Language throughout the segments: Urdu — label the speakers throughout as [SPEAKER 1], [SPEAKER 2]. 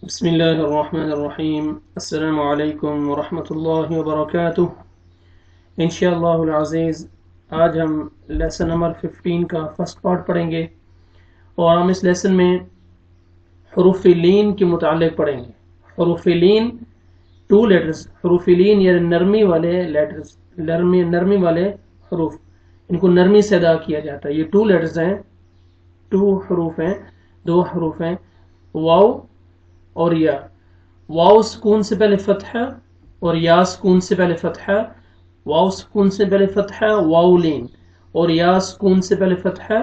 [SPEAKER 1] بسم الله الرحمن الرحیم السلام علیکم ورحمۃ اللہ وبرکاتہ۔ انشاءاللہ العزیز آج ہم لیسن نمبر 15 کا فرسٹ پارٹ پڑھیں گے اور ہم اس لیسن میں حروف لین کے متعلق پڑھیں گے۔ حروف لین 2 لیٹرز، حروف لین یعنی نرمی والے لیٹرز، نرمی والے حروف، ان کو نرمی سے ادا کیا جاتا ہے۔ یہ 2 لیٹرز ہیں، 2 حروف ہیں، واو اور یا۔ واو سکون سے پہلے فتحہ اور یا سکون سے پہلے فتحہ، واو سکون سے پہلے فتحہ واو لین، اور یا سکون سے پہلے فتحہ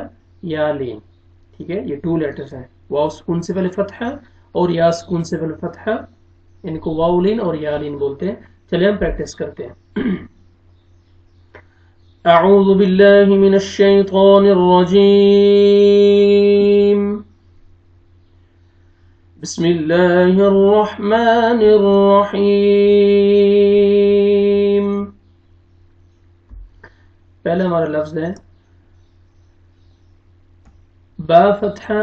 [SPEAKER 1] یا لین۔ ٹھیک ہے، یہ 2 لیٹرز ہیں، واو سکون سے پہلے فتحہ اور یا سکون سے پہلے فتحہ، ان کو واو لین اور یا لین بولتے ہیں۔ چلے ہم پریکٹس کرتے ہیں۔ اعوذ باللہ من الشیطان الرجیم، بسم اللہ الرحمن الرحیم۔ پہلا ہمارا لفظ ہے با فتحہ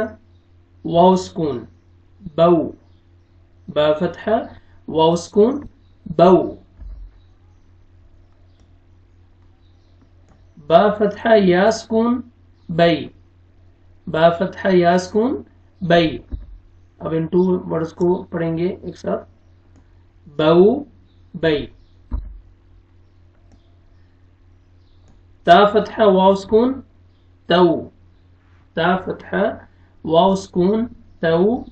[SPEAKER 1] واو سکون بو، با فتحہ واو سکون بو، با فتحہ یا سکون بئی، با فتحہ یا سکون بئی۔ اب ان 2 ورڈز کو پڑھیں گے ایک ساتھ، بو بئی۔ تا فتحہ واو سکون تو، تا فتحہ واو سکون تو،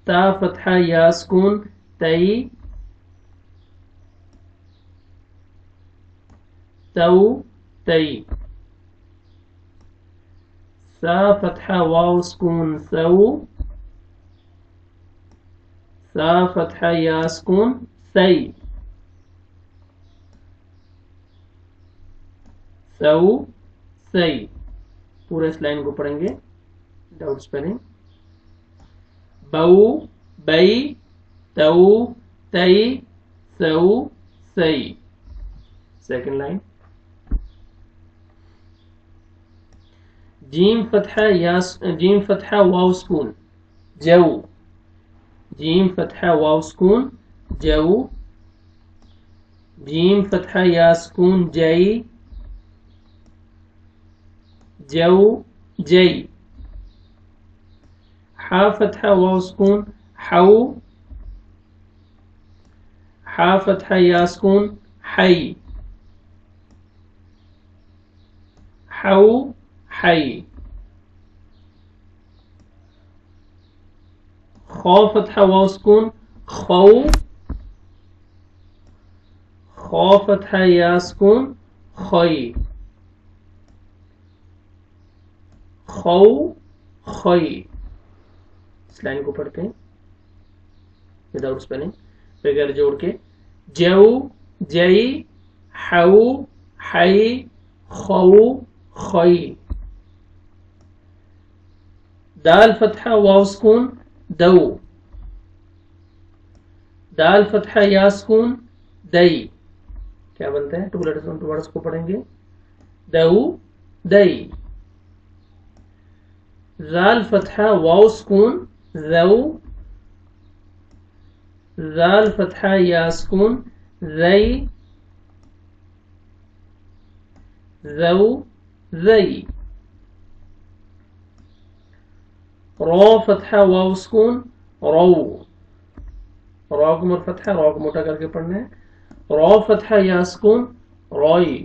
[SPEAKER 1] تا فتحہ یا سکون تئی، تو تئی۔ سا فتحہ واو سکون سو، سا فتحہ یا سکون سی، سو سی۔ پورے اس لائن کو پڑھیں گے ڈاؤٹ سپیلنگ، بو بئی تو تئی سو سی۔ سیکنڈ لائن، جیم فتحہ واو سکون جو، جیم فتحہ واو سکون جو، جیم فتحہ یا سکون جئی، جو جئی۔ حا فتحہ واو سکون حو، حا فتحہ یا سکون حی، حو حی۔ خو فتحہ واو سکون خو، خو فتحہ یا سکون خوئی، خو خوئی۔ اس لائن کو پڑھتے ہیں وداؤٹ سپیلنگ بغیر جوڑ کے، جو جئی حو حی خو خوئی۔ دال فتحہ واو سکون دو، دال فتحہ یا سکون دئی۔ کیا بنتا ہے؟ 2 لیٹرز کو پڑھیں گے، دو دئی۔ زال فتحہ واو سکون زو، زال فتحہ یا سکون زئی، زو زئی۔ رو فتحہ واو سکون رو، رو کو مر فتحہ، رو کو موٹا کر کے پڑھنا ہے، رو فتحہ یا سکون روئی،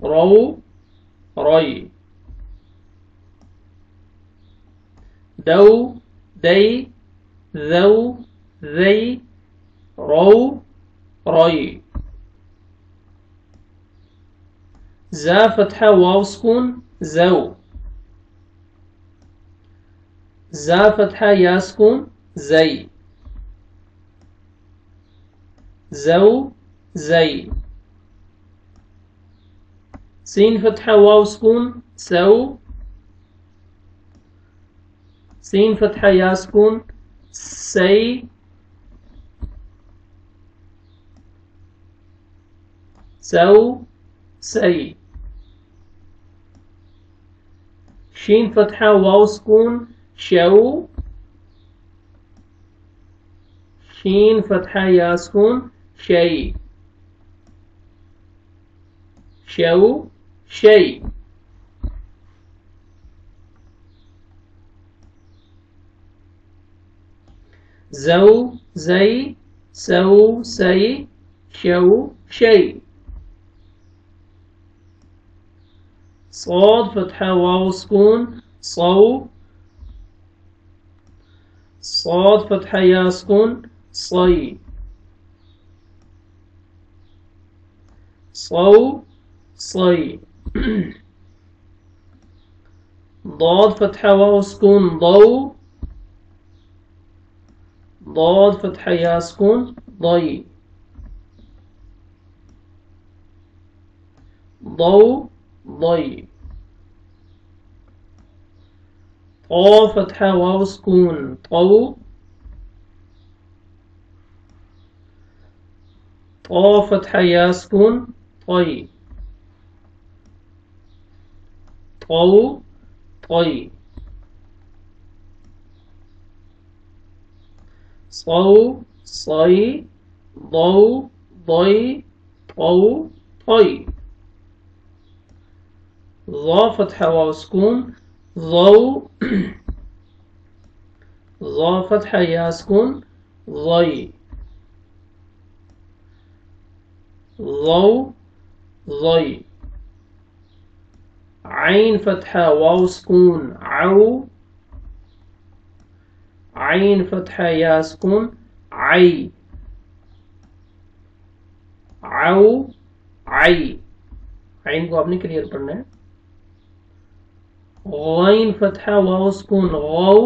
[SPEAKER 1] رو روئی۔ دو دئی زو زئی رو روئی۔ زا فتحہ واو سکون زو، زا فتحہ یا سکون زئی، زو زئی۔ سین فتحہ واو سکون سو، سین فتحہ یا سکون سی، سو سی۔ شین فتحہ واو سکون شو. شین فتحہ یا سکون شی. شو شی. زو زی سو سی شو شی. صاد فتحہ واو سکون صو. صاد فتحہ یا سکون صی. صو صی. ضاد فتحہ واو سکون ضو. ضاد فتحہ یا سکون ضی. ضو ضی. طا فتحہ واو سکون طو. طا فتحہ یا سکون طی. طو طی. صو صی ضو ضی طو طی. ظا فتحہ واو سکون ضو. ظا فتحہ یا سکون ضی. ضو ضی. عین فتحہ واو سکون عو. عین فتحہ یا سکون عی. عو عی. عین کو آپ نے کلیئر پڑھنا ہے. غین فتحہ واو سکون غو.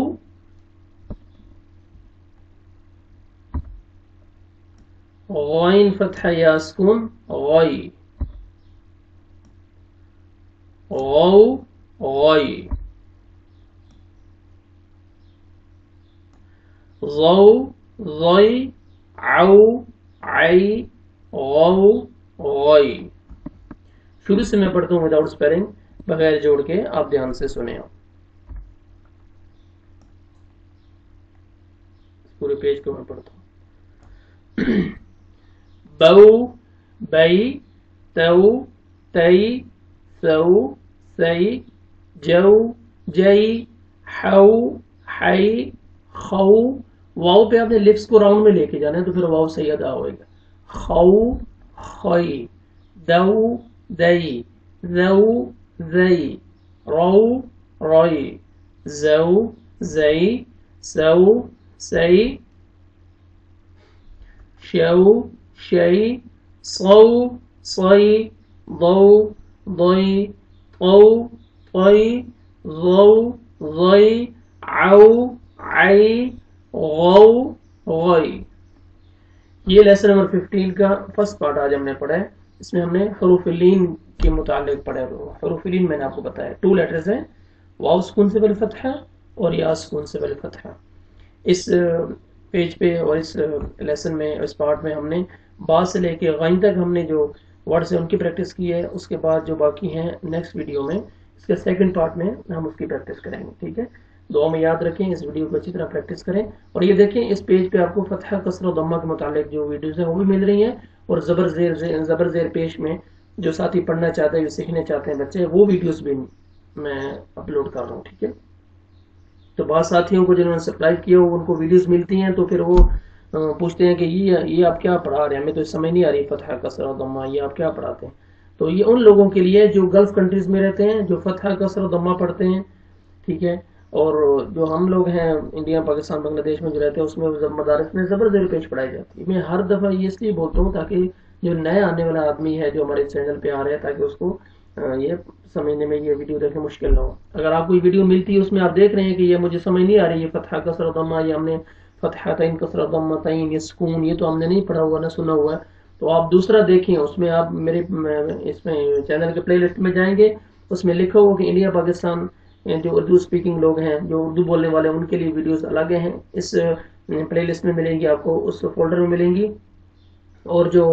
[SPEAKER 1] غین فتحہ یا سکون غی. غو غی. ضو ضی عو عی غو غی. شروع سے میں پڑھتا ہوں وداؤٹ اسپیلنگ بغیر جوڑ کے, آپ دھیان سے سنیں. پورے پیج کو میں پڑھتا ہوں. بو بئی تو تی سو سی جو جئی حو حی خو. واؤ پہ آپ نے لپس کو راؤنڈ میں لے کے جانا ہے تو پھر واؤ صحیح ادا ہوئے گا. خو خی دو دئی ذو ذی رو روی زو زی سو سی شو شی صو صی ضو ضی طو طی ضو ضی عو عی غو غی. یہ لیسن نمبر 15 کا فرسٹ پارٹ آج ہم نے پڑھا ہے. اس میں ہم نے حروف لین کے متعلق پڑھا ہے. حروف لین میں نے آپ کو بتایا 2 لیٹرز ہیں, واو سکون سے پہلے فتحہ اور یا سکون سے پہلے فتحہ. اس پیج پہ اور اس لیسن میں اس پارٹ میں ہم نے با سے لے کے غین تک ہم نے جو ورڈز ہیں ان کی پریکٹس کی ہے. اس کے بعد جو باقی ہیں نیکسٹ ویڈیو میں اس کے سیکنڈ پارٹ میں ہم اس کی پریکٹس کریں گے. ٹھیک ہے, دعا میں یاد رکھیں, اس ویڈیو کو اچھی طرح پریکٹس کریں. اور یہ دیکھیں اس پیج پہ آپ کو فتحہ کسر و ضمہ کے متعلق جو ویڈیوز ہیں وہ بھی مل رہی ہیں, اور زبر زیر پیش میں جو ساتھی پڑھنا چاہتے ہیں, جو سیکھنا چاہتے ہیں بچے, وہ ویڈیوز بھی میں اپلوڈ کر رہا ہوں. ٹھیک ہے, تو بعض ساتھیوں کو جنہوں نے سبسکرائب کیا ان کو ویڈیوز ملتی ہیں تو پھر وہ پوچھتے ہیں کہ یہ آپ کیا پڑھا رہے ہیں, ہمیں تو سمجھ نہیں آ رہی فتحہ کسر و ضمہ, یہ آپ کیا پڑھاتے ہیں. تو یہ ان لوگوں کے لیے جو گلف کنٹریز میں رہتے ہیں, جو فتحہ کسر و ضمہ پڑھتے ہیں. ٹھیک ہے, اور جو ہم لوگ ہیں انڈیا پاکستان بنگلہ دیش میں جو رہتے ہیں اس میں مدارس میں زبر زیر پیش پڑھائی جاتی ہے. میں ہر دفعہ یہ اس لیے بولتا ہوں تاکہ جو نیا آنے والا آدمی ہے جو ہمارے چینل پہ آ رہا ہے تاکہ اس کو یہ سمجھنے میں یہ ویڈیو دیکھنے مشکل نہ ہو. اگر آپ کو یہ ویڈیو ملتی ہے اس میں آپ دیکھ رہے ہیں کہ یہ مجھے سمجھ نہیں آ رہی, یہ فتحہ کسر و ضمہ, یہ ہم نے فتحہ تین کسر و ضمہ تین, یہ سکون, یہ تو ہم نے نہیں پڑھا ہوا نہ سنا ہوا ہے, تو آپ دوسرا دیکھیں. اس میں آپ میرے اس میں چینل کے پلے لسٹ میں جائیں گے, اس میں لکھا ہوا کہ انڈیا پاکستان جو اردو اسپیکنگ لوگ ہیں, جو اردو بولنے والے ان کے لیے ویڈیوز الگ ہیں. اس پلے لسٹ میں ملیں گی آپ کو, اس فولڈر میں ملیں گی. اور جو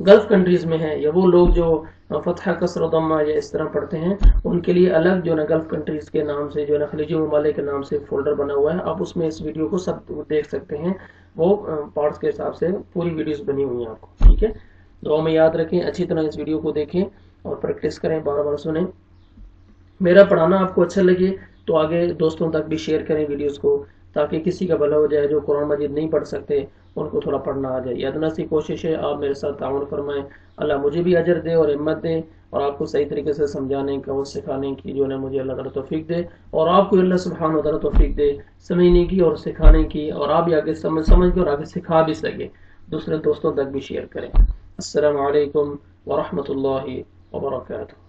[SPEAKER 1] گلف کنٹریز میں ہیں یا وہ لوگ جو فتح کسر و ضمہ یا اس طرح پڑھتے ہیں ان کے لیے الگ جو ہے نا گلف کنٹریز کے نام سے جو ہے نا خلیجی ممالک کے نام سے فولڈر بنا ہوا ہے. آپ اس میں اس ویڈیو کو سب دیکھ سکتے ہیں, وہ پارٹس کے حساب سے پوری ویڈیوز بنی ہوئی ہیں آپ کو. ٹھیک ہے, دعا میں یاد رکھیں, اچھی طرح اس ویڈیو کو دیکھیں اور پریکٹس کریں, بار بار سنیں. میرا پڑھانا آپ کو اچھا لگے تو آگے دوستوں تک بھی شیئر کریں ویڈیوز کو, تاکہ کسی کا بھلا ہو جائے جو قرآن مجید نہیں پڑھ سکتے ان کو تھوڑا پڑھنا آ جائے. یہ ادنا سی کوشش ہے, آپ میرے ساتھ تعاون فرمائیں. اللہ مجھے بھی اجر دے اور ہمت دے, اور آپ کو صحیح طریقے سے سمجھانے کا اور سکھانے کی جو ہے مجھے اللہ تعالیٰ توفیق دے, اور آپ کو اللہ سبحانہ و تعالیٰ توفیق دے سمجھنے کی اور سکھانے کی, اور آپ بھی آگے سمجھ کے اور آگے سکھا بھی سکے, دوسرے دوستوں تک بھی شیئر کریں. السلام علیکم ورحمۃ اللہ وبرکاتہ.